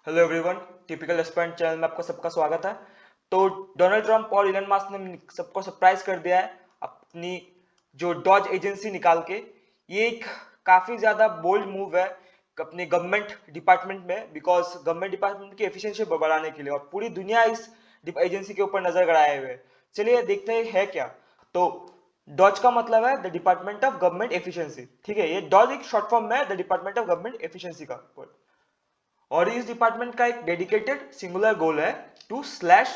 Hello everyone, typical aspirant channel में आपका सबका स्वागत है। तो डोनाल्ड ट्रंप और इलन मस्क ने सबको सरप्राइज कर दिया है अपनी जो डॉज एजेंसी निकाल के। ये एक काफी ज्यादा बोल्ड मूव है अपने गवर्नमेंट डिपार्टमेंट में, बिकॉज गवर्नमेंट डिपार्टमेंट की एफिशिएंसी बढ़ाने के लिए, और पूरी दुनिया इस एजेंसी के ऊपर नजर गड़ाए हुए है। चलिए देखते हैं है क्या। तो डॉज का मतलब है the department of government efficiency. ठीक है, ये डॉज एक शॉर्ट फॉर्म में है the department of government efficiency का। और इस डिपार्टमेंट का एक डेडिकेटेड सिंगुलर गोल है to slash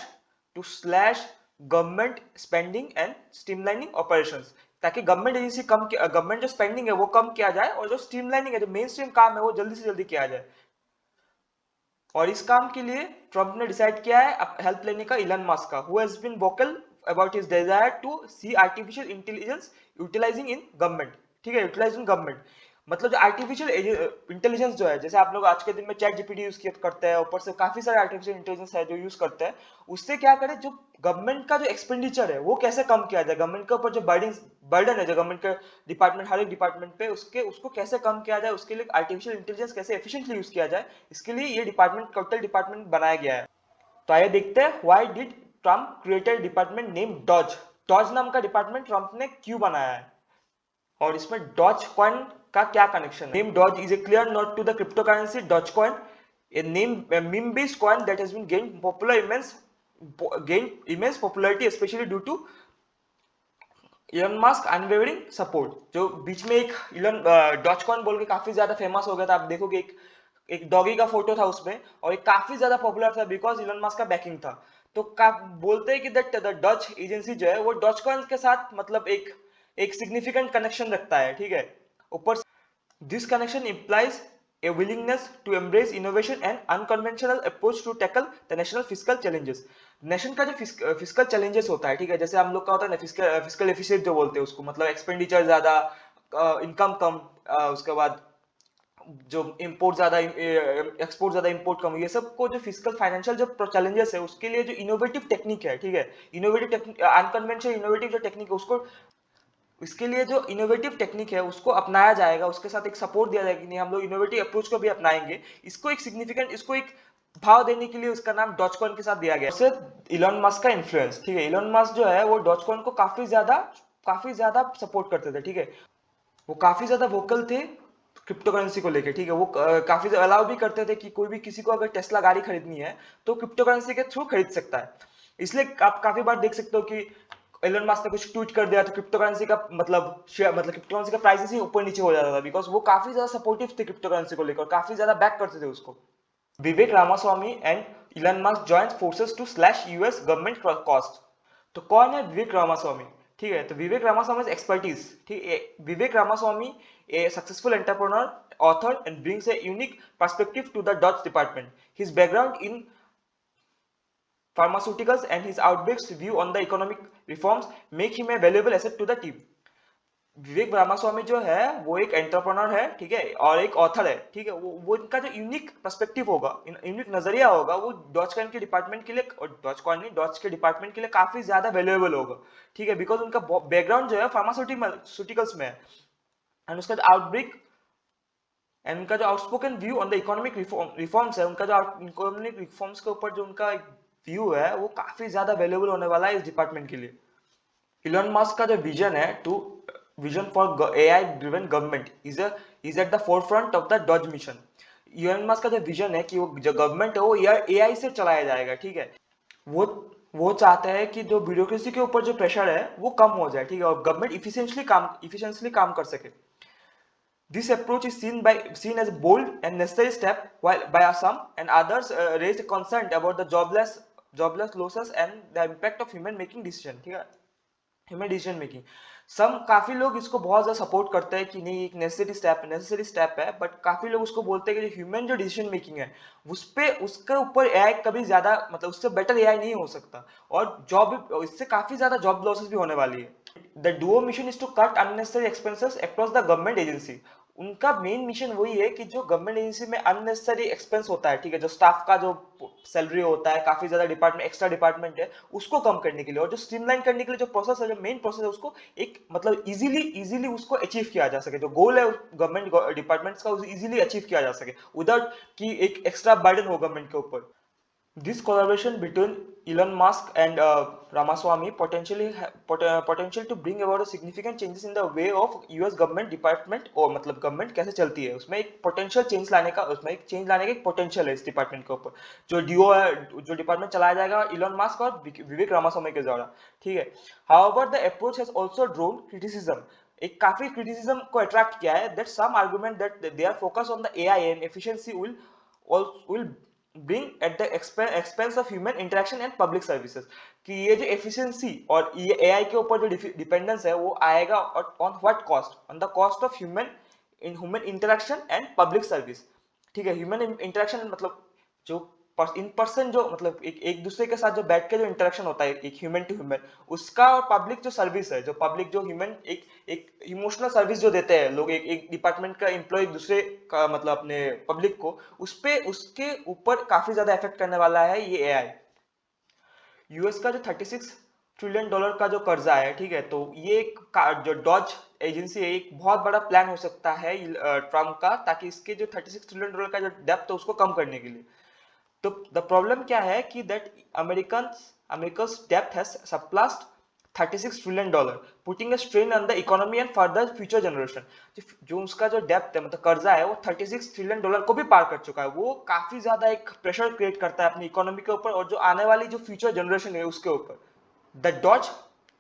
government spending and streamlining operations, ताकि गवर्नमेंट जो स्पेंडिंग है वो कम किया जाए, और जो स्ट्रीमलाइनिंग है, जो मेन स्ट्रीम काम है, वो जल्दी से जल्दी किया जाए। और इस काम के लिए ट्रंप ने डिसाइड किया है हेल्प लेने का इलन मस्क का, who has been vocal about his desire to see artificial intelligence utilising in government. ठीक है, यूटिलाइजिंग गवर्नमेंट मतलब जो आर्टिफिशियल इंटेलिजेंस जो है, जैसे आप लोग आज के दिन में चैट जीपीटी यूज करते हैं, ऊपर से काफी सारे आर्टिफिशियल इंटेलिजेंस है जो यूज करते हैं। उससे क्या करें, जो गवर्नमेंट का जो एक्सपेंडिचर है वो कैसे कम किया जाए, गवर्नमेंट के ऊपर जो बर्डन है जो गवर्नमेंट के डिपार्टमेंट, हर एक डिपार्टमेंट पे उसको कैसे कम किया जाए, उसके लिए आर्टिफिशियल इंटेलिजेंस कैसे एफिशिएंटली यूज किया जाए, इसके लिए ये डिपार्टमेंट, टोटल डिपार्टमेंट बनाया गया है। तो आइए देखते हैं why did Trump created department name DOGE. DOGE नाम का डिपार्टमेंट ट्रम्प ने क्यों बनाया है, और इसमें डॉज कॉइन का क्या कनेक्शन है। Name DOGE is a clear note to the cryptocurrency Dogecoin, a name a meme based coin that has been gained immense popularity, especially due to Elon Musk unwavering support. जो बीच में एक Elon doge coin बोल के काफी ज्यादा famous हो गया था, आप देखोगे एक डॉगी का फोटो था उसमें, और ये काफी ज्यादा पॉपुलर था बिकॉज इलन मस्क का बैकिंग था। तो बोलते हैं कि दैट द डच एजेंसी जो है वो डॉज कॉइन के साथ मतलब एक सिग्निफिकेंट कनेक्शन रखता है। ठीक है, ऊपर this connection implies a willingness to embrace innovation and unconventional approach to tackle the national fiscal challenges। Nation का जो फिजिकल चैलेंजेस होता है, ठीक है, जैसे हम लोग का होता है ना फिजिकल एफिशिएंट जो बोलते हैं उसको, मतलब एक्सपेंडिचर ज्यादा, इनकम कम, उसके बाद जो इंपोर्ट ज्यादा, एक्सपोर्ट ज्यादा, इंपोर्ट कम, ये सब को जो फिजिकल फाइनेंशियल जो चैलेंजेस है उसके लिए जो इनोवेटिव टेक्निक है, ठीक है, इनोवेटिव टेक्निक, अनकन्वेंशनल इनोवेटिव जो टेक्निक है उसको, इसके लिए जो इनोवेटिव टेक्निक है उसको अपनाया जाएगा, उसके साथ एक सपोर्ट दिया जाएगा कि नहीं हम लोग इनोवेटिव अप्रोच को भी अपनाएंगे। इसको एक भाव देने के लिए उसका नाम डॉजकॉइन के साथ दिया गया। उससे इलॉन मस्क का इन्फ्लुएंस, ठीक है, इलॉन मस्क जो है वो डॉजकॉइन को काफी ज्यादा सपोर्ट करते थे। ठीक है, वो काफी ज्यादा वोकल थे क्रिप्टो करेंसी को लेके। ठीक है, वो काफी अलाउ भी करते थे कि कोई भी किसी को अगर टेस्ला गाड़ी खरीदनी है तो क्रिप्टो करेंसी के थ्रू खरीद सकता है। इसलिए आप काफी बार देख सकते हो कि एलन मस्क ने कुछ ट्वीट कर दिया तो क्रिप्टो करेंसी का मतलब क्रिप्टो करेंसी का प्राइस ही ऊपर नीचे हो जाता था, बिकॉज वो काफी ज्यादा सपोर्टिव थे क्रिप्टो करेंसी को लेकर, काफी ज्यादा बैक करते थे उसको। Vivek Ramaswamy and Elon Musk joint forces to slash US government cost. तो कौन है विवेक रामास्वामी? ठीक है, तो विवेक रामास्वामी एक्सपर्टीज, ठीक है, Vivek Ramaswamy a successful entrepreneur, author, and brings a unique perspective to the Dodge department. His background in pharmaceuticals and his outbreaks view on the economic reforms make him a valuable asset to the team। विवेक रामास्वामी जो है वो एक entrepreneur है, ठीक है, और एक author है। ठीक है, वो इनका जो यूनिक पर्सपेक्टिव होगा, यूनिक नजरिया होगा, वो डॉज कॉइन के डिपार्टमेंट के लिए, और डॉज कॉइन नहीं, डॉज के डिपार्टमेंट के लिए काफी ज्यादा वैल्यूएबल होगा। ठीक है, बिकॉज उनका बैकग्राउंड जो है फार्मास्यूटिकल्स में है, एंड उसका जो आउटब्रेक एंड उनका जो outspoken view on the economic reforms है, उनका जो इकोनॉमिक रिफॉर्म्स के ऊपर जो उनका व्यू है वो काफी ज्यादा वैल्यूएबल होने वाला है इस डिपार्टमेंट के लिए। इलॉन मस्क का जो विजन है to vision for AI driven government is at the forefront of the DOGE mission. Elon Musk का जो विजन है कि वो जो गवर्नमेंट है वो एआई से चलाया जाएगा। ठीक है, वो वो चाहते हैं कि जो ब्यूरोक्रेसी के ऊपर जो प्रेशर है वो कम हो जाए, ठीक है, और गवर्नमेंट इफिशिएंटली काम कर सके। This approach is seen as a bold and necessary step, while by some and others raised concern about the jobless losses and the impact of human making decision। ठीक है, ह्यूमन डिसीजन मेकिंग। काफी लोग इसको बहुत ज्यादा support करते हैं कि नहीं एक नेसेसरी स्टेप है, बट काफी लोग उसको बोलते हैं कि ह्यूमन जो डिसीजन मेकिंग है उसके ऊपर एआई कभी ज्यादा, मतलब उससे बेटर एआई नहीं हो सकता, और इससे काफी ज्यादा जॉब लॉसेस भी होने वाली है। The duo mission is to cut unnecessary expenses across the government agency. उनका मेन मिशन वही है कि जो गवर्नमेंट एजेंसी में अननेसेसरी एक्सपेंस होता है, ठीक है, जो स्टाफ का जो सैलरी होता है, काफी ज्यादा डिपार्टमेंट एक्स्ट्रा डिपार्टमेंट है, उसको कम करने के लिए और जो स्ट्रीमलाइन करने के लिए जो प्रोसेस है, जो मेन प्रोसेस है, उसको एक मतलब इजीली उसको अचीव किया जा सके, जो गोल है गवर्नमेंट डिपार्टमेंट्स का, उसे इजीली अचीव किया जा सके विदाउट कि एक एक्स्ट्रा बर्डन हो गवर्नमेंट के ऊपर। This collaboration between Elon Musk and Ramaswamy potential to bring about a significant changes in the way of US government department और मतलब गवर्नमेंट कैसे चलती है, उसमें एक पोटेंशियल चेंज लाने का, उसमें एक चेंज लाने का एक पोटेंशियल है इस डिपार्टमेंट के ऊपर। जो डीओ है, जो डिपार्टमेंट चलाया जाएगा इलॉन मस्क और विवेक रामास्वामी के द्वारा, ठीक है। However the approach has also drawn criticism, एक काफी क्रिटिसिज्म को अट्रैक्ट किया है, that some argument that they are focus on the AI and efficiency will bring at the expense of human interaction and public services, कि ये जो efficiency और ये एआई के ऊपर जो डिपेंडेंस है वो आएगा on what cost, on the cost of human interaction and public service, ठीक है। ह्यूमन इंटरेक्शन मतलब जो इन पर्सन जो मतलब एक दूसरे के साथ जो बैठ के जो इंटरेक्शन होता है एक ह्यूमन टू ह्यूमन, उसका, और पब्लिक जो सर्विस है, जो पब्लिक जो ह्यूमन एक एक इमोशनल सर्विस जो देते हैं लोग, एक डिपार्टमेंट का एम्प्लॉय दूसरे का मतलब अपने पब्लिक को, उस पे उसके ऊपर काफी ज्यादा इफेक्ट करने वाला है ये एआई। यूएस का जो 36 ट्रिलियन डॉलर का जो कर्जा है, ठीक है, तो ये जो डॉज एजेंसी है, एक बहुत बड़ा प्लान हो सकता है ट्रम्प का, ताकि इसके जो 36 ट्रिलियन डॉलर का जो डेप्थ है उसको कम करने के लिए। तो द प्रॉब्लम क्या है कि that America's debt has surpassed 36 trillion dollar, putting a strain on the economy and further future generation. जो उसका जो डेप्थ है मतलब कर्जा है वो 36 ट्रिलियन डॉलर को भी पार कर चुका है, वो काफी ज्यादा एक प्रेशर क्रिएट करता है अपनी इकोनॉमी के ऊपर और जो आने वाली जो फ्यूचर जनरेशन है उसके ऊपर। The DOGE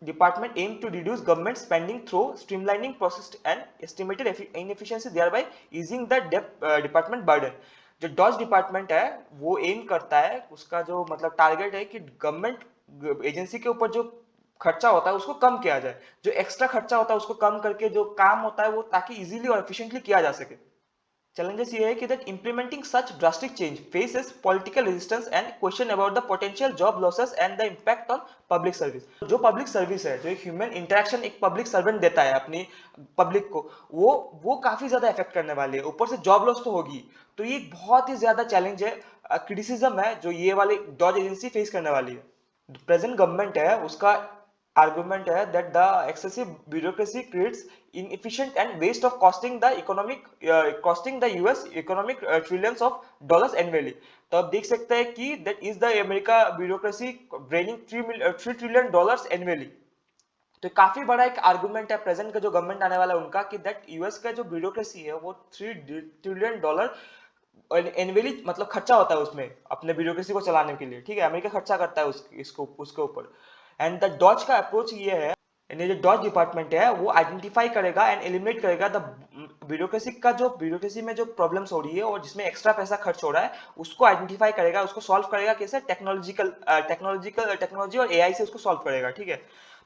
department aim to reduce government spending through streamlining process and estimated inefficiency, thereby easing the department burden। जो डॉज डिपार्टमेंट है वो एम करता है, उसका जो मतलब टारगेट है कि गवर्नमेंट एजेंसी के ऊपर जो खर्चा होता है उसको कम किया जाए, जो एक्स्ट्रा खर्चा होता है उसको कम करके जो काम होता है वो ताकि इजीली और एफिशिएंटली किया जा सके। चैलेंजेस ये है कि that implementing such drastic change faces political resistance and question about the potential job losses and the impact on public service. जो पब्लिक सर्विस है, जो एक ह्यूमन इंटरेक्शन एक पब्लिक सर्वेंट देता है अपनी पब्लिक को, वो काफी ज्यादा इफेक्ट करने वाली है, ऊपर से जॉब लॉस तो होगी। तो ये एक बहुत ही ज्यादा चैलेंज है, क्रिटिसिज्म है जो ये वाली डॉज एजेंसी फेस करने वाली है। प्रेजेंट गवर्नमेंट है उसका argument है that the excessive bureaucracy creates inefficient and waste of costing the US economic trillions of dollars annually। तो आप देख सकते हैं कि that is the America bureaucracy draining 3 trillion dollars annually। तो काफी बड़ा एक आर्गुमेंट है प्रेजेंट का जो गवर्नमेंट आने वाला है उनका, कि दैट यूएस का जो ब्यूरोक्रेसी है वो 3 ट्रिलियन डॉलर एनुअली मतलब खर्चा होता है उसमें अपने ब्यूरोक्रेसी को चलाने के लिए, ठीक है, अमेरिका खर्चा करता है उसके ऊपर। एंड द डॉज का अप्रोच ये है, यानी जो डॉज डिपार्टमेंट है वो आइडेंटिफाई करेगा एंड एलिमिनेट करेगा द ब्यूरोक्रेसी में जो प्रॉब्लम्स हो रही है और जिसमें एक्स्ट्रा पैसा खर्च हो रहा है उसको आइडेंटिफाई करेगा, उसको सॉल्व करेगा कैसे, टेक्नोलॉजी और एआई से उसको सॉल्व करेगा, ठीक है।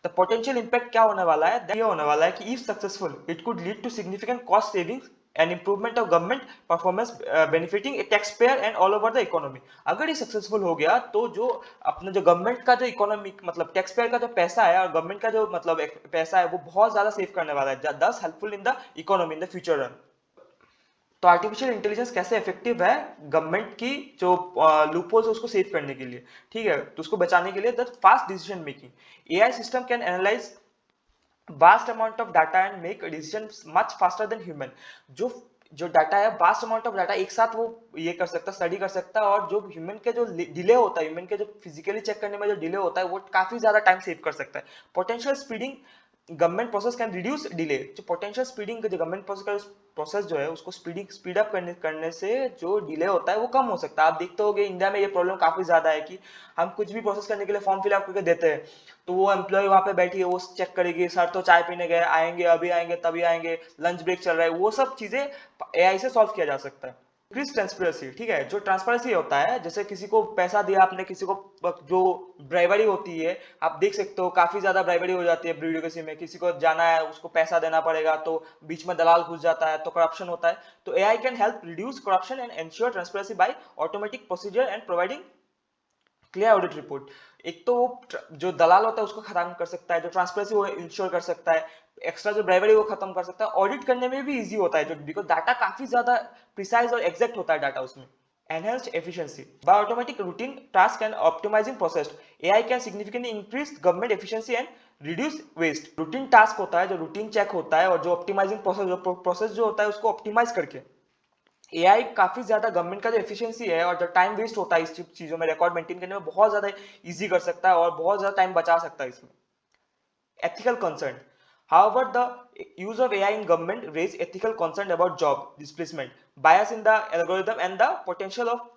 द पोटेंशियल इंपैक्ट क्या होने वाला है, ये होने वाला है कि if successful it could lead to significant cost savings and improvement of government performance benefiting taxpayer and all over the economy. अगर ये सक्सेसफुल हो गया तो जो अपना जो गवर्नमेंट का जो इकोनॉमिक मतलब टैक्स पेयर का जो पैसा है और गवर्नमेंट का जो मतलब पैसा है वो बहुत ज्यादा सेव करने वाला है, दस helpful in the economy in the future run. तो आर्टिफिशियल इंटेलिजेंस कैसे इफेक्टिव है गवर्नमेंट की जो लूपहोल्स है उसको सेव करने के लिए, ठीक है, तो उसको बचाने के लिए, the fast decision making. AI system can analyse vast amount of data and make decisions much faster than human। जो डाटा है, वास्ट अमाउंट ऑफ डाटा एक साथ वो ये कर सकता है, स्टडी कर सकता है, और जो ह्यूमन के जो डिले होता है, ह्यूमन के जो फिजिकली चेक करने में जो डिले होता है वो काफी ज्यादा टाइम सेव कर सकता है। Potential speeding government process can reduce delay. जो पोटेंशियल स्पीडिंग जो गवर्नमेंट प्रोसेस जो है उसको स्पीड अप करने से जो डिले होता है वो कम हो सकता है। आप देखते होंगे इंडिया में ये प्रॉब्लम काफी ज्यादा है कि हम कुछ भी प्रोसेस करने के लिए फॉर्म फिल अप करके देते हैं, तो वो एम्प्लॉय वहां पे बैठी है, वो चेक करेगी, सर तो चाय पीने गए, आएंगे अभी आएंगे तभी आएंगे, लंच ब्रेक चल रहा है, वो सब चीजें एआई से सॉल्व किया जा सकता है। इंक्रीज ट्रांसपेरेंसी, ठीक है, जो ट्रांसपेरेंसी होता है, जैसे किसी को पैसा दिया आपने, किसी को जो ब्राइबरी होती है, आप देख सकते हो काफी ज्यादा ब्राइबरी हो जाती है ब्यूरोक्रेसी में, किसी को जाना है उसको पैसा देना पड़ेगा तो बीच में दलाल घुस जाता है तो करप्शन होता है। तो AI can help reduce corruption and ensure transparency by automatic procedure and providing clear audit report. एक तो जो दलाल होता है उसको खत्म कर सकता है, जो ट्रांसपेरेंसी वो इंश्योर कर सकता है, एक्स्ट्रा जो ब्राइवरी वो खत्म कर सकता है, ऑडिट करने में भी इजी होता है जो, बिकॉज डाटा काफी ज्यादा प्रिसाइज और एग्जैक्ट होता है डाटा उसमें। Enhanced efficiency. By automatic routine task and optimizing process, AI can significantly increase government efficiency and reduce waste. Routine task होता है जो रूटीन चेक होता है, और जो ऑप्टिमाइजिंग प्रोसेस जो होता है उसको ऑप्टिमाइज करके एआई काफी ज्यादा गवर्नमेंट का जो एफिशिएंसी है और जो टाइम वेस्ट होता है इस चीजों में रिकॉर्ड मेंटेन करने में बहुत ज्यादा इजी कर सकता है और बहुत ज्यादा टाइम बचा सकता है इसमें। Ethical concern. However, the use of AI in government raise ethical concern about job displacement, bias in the algorithm and the potential of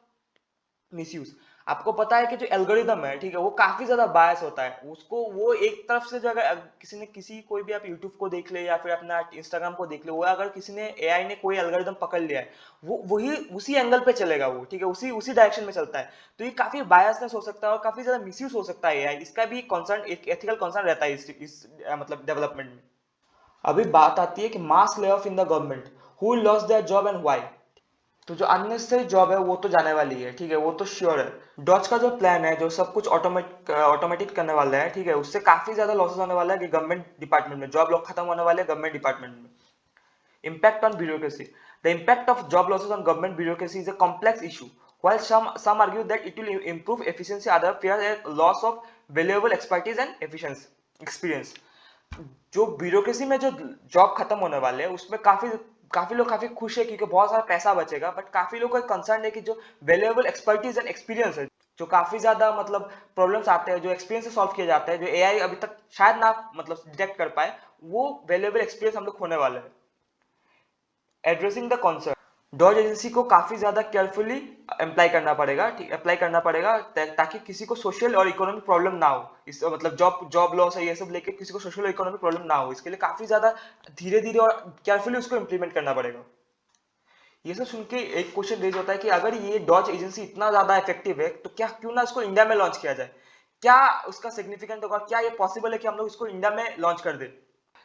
misuse. आपको पता है कि जो एल्गोरिदम है, ठीक है, वो काफी ज्यादा बायस होता है, उसको वो एक तरफ से जो अगर किसी ने किसी कोई भी आप यूट्यूब को देख ले या फिर अपना इंस्टाग्राम को देख ले, वो अगर किसी ने एआई ने कोई एल्गोरिदम पकड़ लिया है, वो वही उसी एंगल पे चलेगा वो, ठीक है, उसी उसी डायरेक्शन में चलता है। तो ये काफी बायसनेस हो सकता है और काफी ज्यादा मिसयूज हो सकता है एआई, इसका भी कंसर्न, एक एथिकल कंसर्न रहता है इस मतलब डेवलपमेंट में। अभी बात आती है कि mass lay off in the government, who lost their job and why. तो जो अननेसेसरी जॉब है वो तो जाने वाली है, ठीक है, वो तो श्योर है। डॉज का जो प्लान है, जो सब कुछ ऑटोमेटिक करने वाला है, ठीक है, उससे काफी ज्यादा लॉसेस होने वाला है कि गवर्नमेंट डिपार्टमेंट में जॉब लोग खत्म होने वाले हैं गवर्नमेंट डिपार्टमेंट में। Impact on bureaucracy. The impact of job losses on government bureaucracy is a complex issue. While some argue that it will improve efficiency, others fear a loss of valuable expertise and efficiency experience. जो bureaucracy में जो job खत्म होने वाले हैं उसमें काफी काफी लोग काफी खुश है क्योंकि बहुत सारा पैसा बचेगा, बट काफी लोगों का कंसर्न है कि जो वैल्यूएबल एक्सपर्टीज एंड एक्सपीरियंस है, जो काफी ज्यादा मतलब प्रॉब्लम्स आते हैं जो एक्सपीरियंस से सॉल्व किए जाते हैं, जो एआई अभी तक शायद ना मतलब डिटेक्ट कर पाए, वो वैल्यूएबल एक्सपीरियंस हम लोग खोने वाले हैं। Addressing the concern. DOGE agency को काफी ज्यादा केयरफुली अप्लाई करना पड़ेगा ताकि किसी को सोशल और इकोनॉमिक प्रॉब्लम ना हो, इस मतलब जॉब लॉस है ये सब लेके किसी को सोशल और इकोनॉमिक प्रॉब्लम ना हो, इसके लिए काफी ज्यादा धीरे धीरे और केयरफुली उसको इम्प्लीमेंट करना पड़ेगा। ये सब सुन के एक क्वेश्चन रेज होता है कि अगर ये डॉज एजेंसी इतना ज्यादा इफेक्टिव है तो क्या क्यों ना इसको इंडिया में लॉन्च किया जाए, क्या उसका सिग्निफिकेंट होगा, क्या ये पॉसिबल है कि हम लोग इसको इंडिया में लॉन्च कर दे।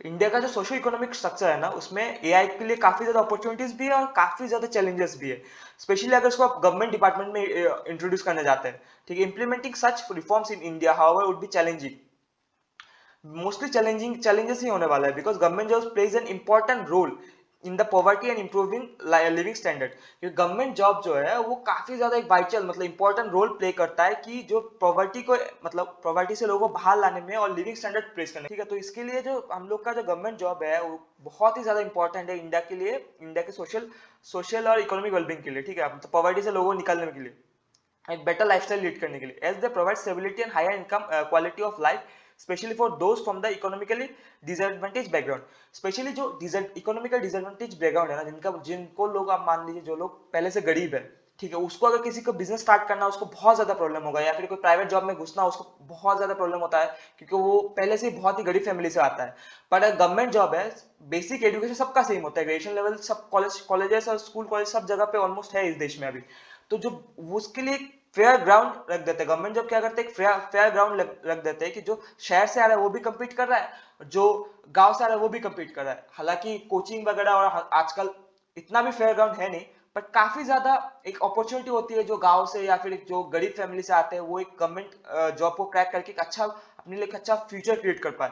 इंडिया का जो सोशो इकोनॉमिक स्ट्रक्चर है ना, उसमें एआई के लिए काफी ज्यादा अपॉर्चुनिटीज भी है और काफी ज्यादा चैलेंजेस भी है, स्पेशली अगर इसको आप गवर्नमेंट डिपार्टमेंट में इंट्रोड्यूस करने जाते हैं, ठीक है। Implementing such reforms in India however would be challenging, mostly challenges ही होने वाला है, because government job plays an important role in the poverty and improving living standard. क्योंकि गवर्नमेंट जॉब जो है वो काफी ज्यादा एक वाइटल मतलब इंपॉर्टेंट रोल प्ले करता है कि जो पॉवर्टी को मतलब पॉवर्टी से लोगों को बाहर लाने में और लिविंग स्टैंडर्ड प्रेस करने, ठीक है। तो इसके लिए जो हम लोग का जो गवर्नमेंट जॉब है वो बहुत ही ज्यादा इंपॉर्टेंट है इंडिया के लिए, इंडिया के सोशल और इकोनॉमिक वेलबींग के लिए, ठीक है, तो पॉवर्टी से लोगों को निकालने के लिए, एक बेटर लाइफस्टाइल लीड करने के लिए, as they provide stability and higher income quality of life, specially for those from the economically disadvantage background. Specially जो इकोनॉमिकल डिसएडवांटेज बैकग्राउंड है ना, जिनको लोग आप मान लीजिए जो लोग पहले से गरीब है, ठीक है, उसको अगर किसी को बिजनेस स्टार्ट करना उसको बहुत ज्यादा प्रॉब्लम होगा, या फिर कोई प्राइवेट जॉब में घुसना उसको बहुत ज्यादा प्रॉब्लम होता है क्योंकि वो पहले से बहुत ही गरीब फैमिली से आता है। पर गवर्नमेंट जॉब है, बेसिक एजुकेशन सबका सेम होता है, ग्रेजुएशन लेवल सब कॉलेजेस और स्कूल कॉलेज सब जगह पे ऑलमोस्ट है इस देश में अभी। तो जो उसके लिए फेयर ग्राउंड रख देते हैं, गवर्नमेंट जॉब क्या करते हैं, फेयर ग्राउंड रख देते हैं कि जो शहर से आ रहा है वो भी कम्पीट कर रहा है, जो गांव से आ रहा है वो भी कम्पीट कर रहा है। हालांकि कोचिंग वगैरह और आजकल इतना भी फेयर ग्राउंड है नहीं, बट काफी ज्यादा एक अपॉर्चुनिटी होती है जो गांव से या फिर जो गरीब फैमिली से आते हैं, वो एक गवर्नमेंट जॉब को क्रैक करके एक अच्छा अपने लिए एक अच्छा फ्यूचर क्रिएट कर पाए।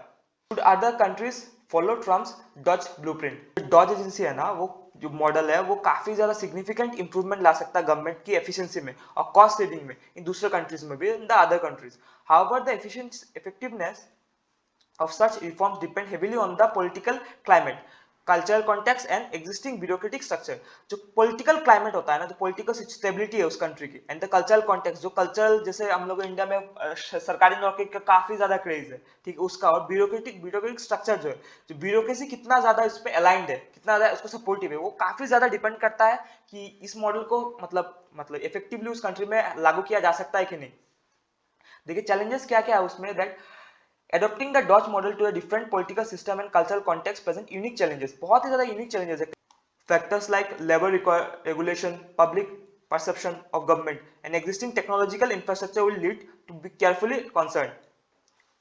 Should other countries follow Trump's Dodge blueprint? DOGE agency है ना, वो जो मॉडल है वो काफी ज्यादा सिग्निफिकेंट इंप्रूवमेंट ला सकता है गवर्नमेंट की एफिशिएंसी में और कॉस्ट सेविंग में इन दूसरे कंट्रीज में भी, in the other countries. However the effectiveness of such reforms depend heavily on the political climate, cultural context and existing bureaucratic structure। जो political climate होता है ना, जो political stability है उस country की, and the cultural context, जो cultural जैसे हम लोग इंडिया में सरकारी नौकरी का काफी ज्यादा क्रेज है, ठीक है, उसका, और ब्यूरोक्रेटिक स्ट्रक्चर जो है, जो ब्यूरोक्रेसी कितना ज्यादा इस पे अलाइंड है, कितना ज्यादा उसको सपोर्टिव है, वो काफी ज्यादा डिपेंड करता है कि इस मॉडल को मतलब इफेक्टिवली उस कंट्री में लागू किया जा सकता है कि नहीं। देखिए चैलेंजेस क्या क्या है उसमें, that adopting the Dodge model to a different political system and cultural context present unique challenges, बहुत ही ज्यादा unique challenges है। Factors like labor regulation, public perception of government and existing technological infrastructure will lead to be carefully concerned,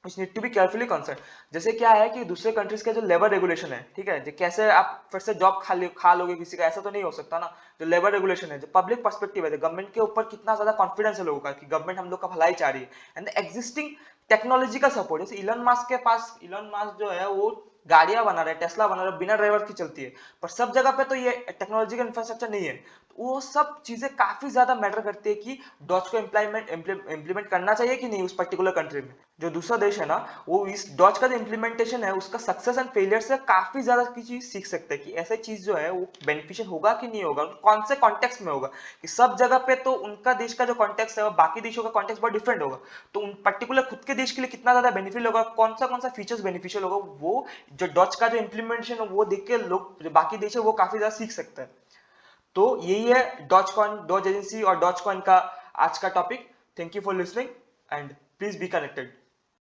which need to be carefully concerned। जैसे क्या है कि दूसरे countries का जो लेबर रेगुलेशन है, ठीक है, कैसे आप फिर से जॉब खा लोगे किसी का, ऐसा तो नहीं हो सकता ना। जो लेबर रेगुलेशन है, जो पब्लिक पर्सपेक्टिव है, गवर्नमेंट के ऊपर कितना ज्यादा कॉन्फिडेंस है लोगों का कि गवर्नमेंट हम लोग का भलाई चाह रही है, एंड द एग्जिस्टिंग टेक्नोलॉजी का सपोर्ट। जैसे इलन मास्क के पास, इलन मास्क जो है वो गाड़ियां बना रहे हैं, टेस्ला बना रहे हैं, बिना ड्राइवर की चलती है, पर सब जगह पे तो ये टेक्नोलॉजी का इंफ्रास्ट्रक्चर नहीं है। तो वो सब चीजें काफी ज्यादा मैटर करती है कि डॉज को इम्प्लीमेंट करना चाहिए कि नहीं उस पर्टिकुलर कंट्री में। जो दूसरा देश है ना, वो इस डॉज का जो इम्प्लीमेंटेशन है उसका सक्सेस एंड फेलियर से काफी ज्यादा की चीज सीख सकते हैं कि ऐसे चीज जो है वो बेनिफिशियल होगा कि नहीं होगा, कौन से कॉन्टेक्स्ट में होगा। कि सब जगह पे तो उनका देश का जो कॉन्टेक्स्ट है और बाकी देशों का कॉन्टेक्स्ट बहुत डिफरेंट होगा, तो उन पर्टिकुलर खुद के देश के लिए कितना ज्यादा बेनिफिशियल होगा, कौन सा फीचर्स बेनिफिशियल होगा, वो जो डॉज का जो इम्प्लीमेंटेशन है वो देख के लोग जो बाकी देश है वो काफी ज्यादा सीख सकते हैं। तो यही है डॉज एजेंसी और डॉज कॉइन का आज का topic. Thank you for listening and please be connected.